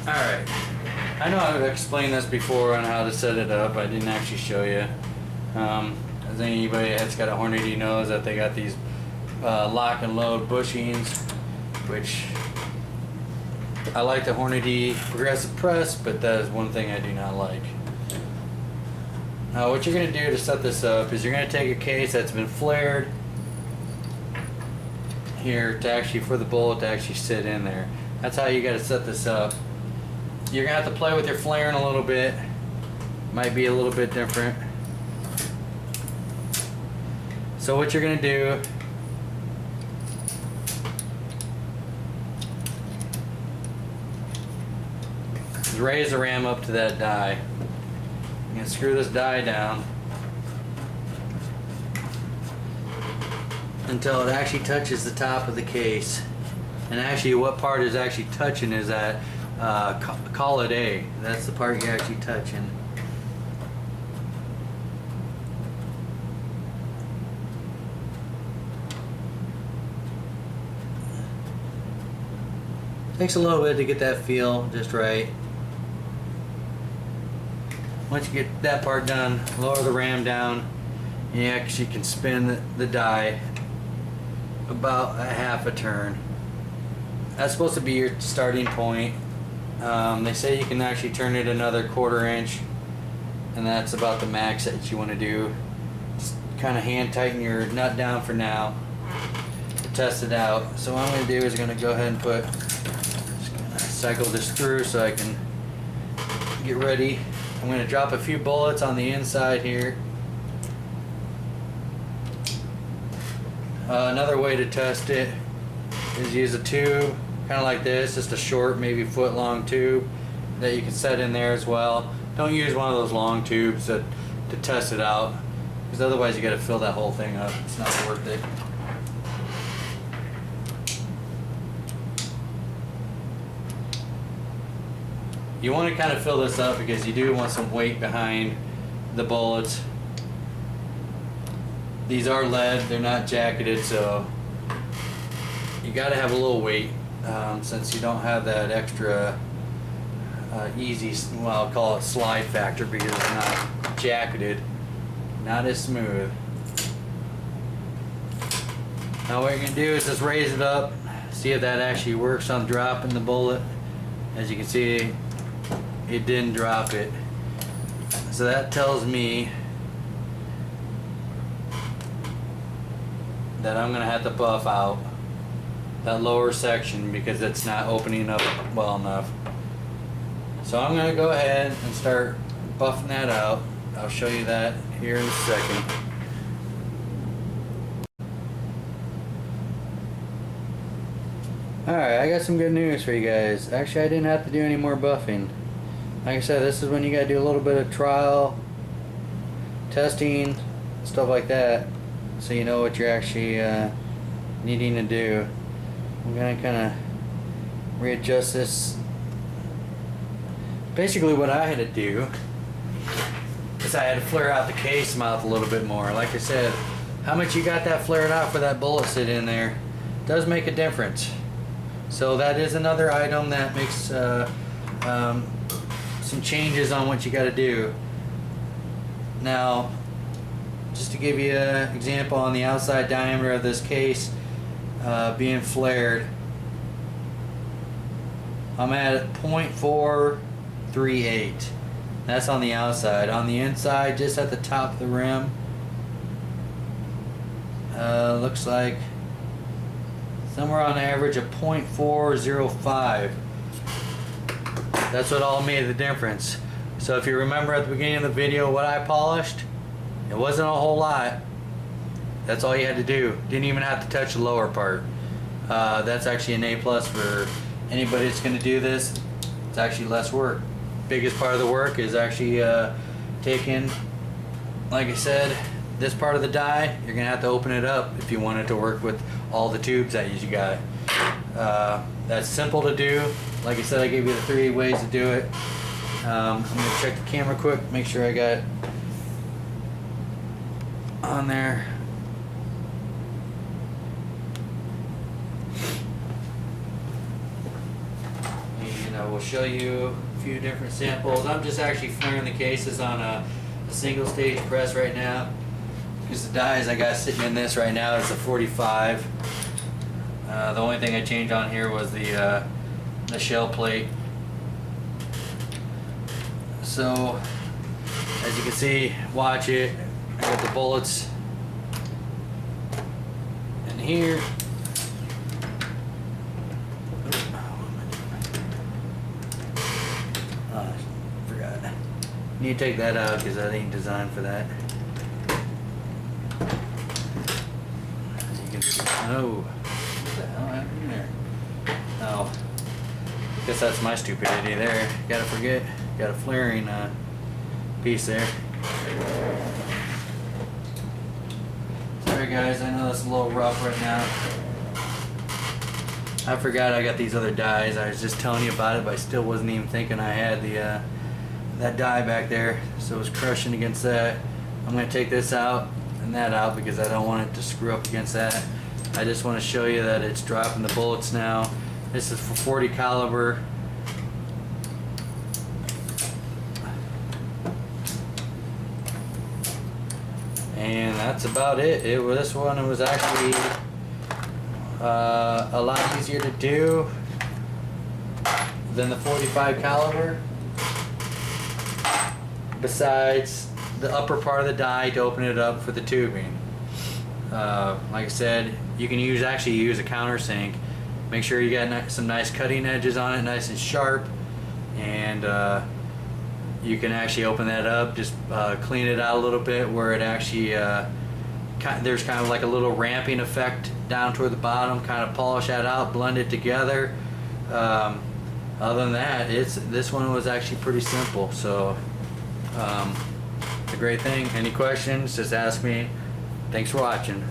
Alright, I know I've explained this before on how to set it up. I didn't actually show you. As anybody that's got a Hornady knows that they got these lock and load bushings, which I like the Hornady progressive press, but that is one thing I do not like. Now what you're going to do to set this up is you're going to take a case that's been flared here to actually, for the bullet to actually sit in there. That's how you got to set this up. You're going to have to play with your flaring a little bit. Might be a little bit different. So what you're going to do is raise the ram up to that die. You're going to screw this die down until it actually touches the top of the case. And actually what part is actually touching is that call it A. That's the part you're actually touching. Takes a little bit to get that feel just right. Once you get that part done, lower the ram down, and you actually can spin the die about a half a turn. That's supposed to be your starting point. They say you can actually turn it another 1/4 inch, and that's about the max that you want to do. Just kind of hand tighten your nut down for now to test it out. So what I'm going to do is I'm going to go ahead and just gonna cycle this through so I can get ready. I'm going to drop a few bullets on the inside here. Another way to test it is use a tube, kind of like this, just a short, maybe foot long tube that you can set in there as well. Don't use one of those long tubes to test it out, because otherwise you got to fill that whole thing up. It's not worth it. You want to kind of fill this up because you do want some weight behind the bullets. These are lead, they're not jacketed, so you got to have a little weight since you don't have that extra easy, well, I'll call it slide factor, because it's not jacketed, not as smooth. Now what you're going to do is just raise it up, see if that actually works on dropping the bullet. As you can see, it didn't drop it. So that tells me that I'm going to have to buff out that lower section because it's not opening up well enough. So I'm going to go ahead and start buffing that out. I'll show you that here in a second. Alright, I got some good news for you guys. Actually, I didn't have to do any more buffing. Like I said, this is when you got to do a little bit of trial, testing, stuff like that, so you know what you're actually needing to do. I'm going to kind of readjust this. Basically what I had to do is I had to flare out the case mouth a little bit more. Like I said, how much you got that flared out for that bullet sit in there does make a difference. So that is another item that makes some changes on what you got to do. Now, just to give you an example on the outside diameter of this case being flared, I'm at 0.438. That's on the outside. On the inside, just at the top of the rim, looks like somewhere on average of 0.405. That's what all made the difference. So if you remember at the beginning of the video what I polished, it wasn't a whole lot. That's all you had to do. Didn't even have to touch the lower part. That's actually an A+ for anybody that's going to do this. It's actually less work. Biggest part of the work is actually taking, like I said, this part of the die. You're going to have to open it up if you want it to work with all the tubes that you got. That's simple to do. Like I said, I gave you the 3 ways to do it. I'm going to check the camera quick, make sure I got it on there. And I will show you a few different samples. I'm just actually flaring the cases on a single stage press right now, because the dies I got sitting in this right now is a 45. The only thing I changed on here was the shell plate. So as you can see, watch it, I got the bullets in here. Oh, I forgot. Need to take that out because that ain't designed for that. As you can see, oh, what the hell happened there? Oh, guess that's my stupidity there. Gotta forget, got a flaring piece there. Sorry guys, I know that's a little rough right now. I forgot I got these other dies. I was just telling you about it, but I still wasn't even thinking I had the that die back there, so it was crushing against that. I'm going to take this out and that out because I don't want it to screw up against that. I just want to show you that it's dropping the bullets now. This is for 40 caliber. And that's about it. This one, it was actually a lot easier to do than the 45 caliber. Besides the upper part of the die to open it up for the tubing. Like I said, you can actually use a countersink. Make sure you got some nice cutting edges on it, nice and sharp, and you can actually open that up, just clean it out a little bit where it actually there's kind of like a little ramping effect down toward the bottom, kind of polish that out, blend it together. Other than that, this one was actually pretty simple, so it's a great thing. Any questions, just ask me. Thanks for watching.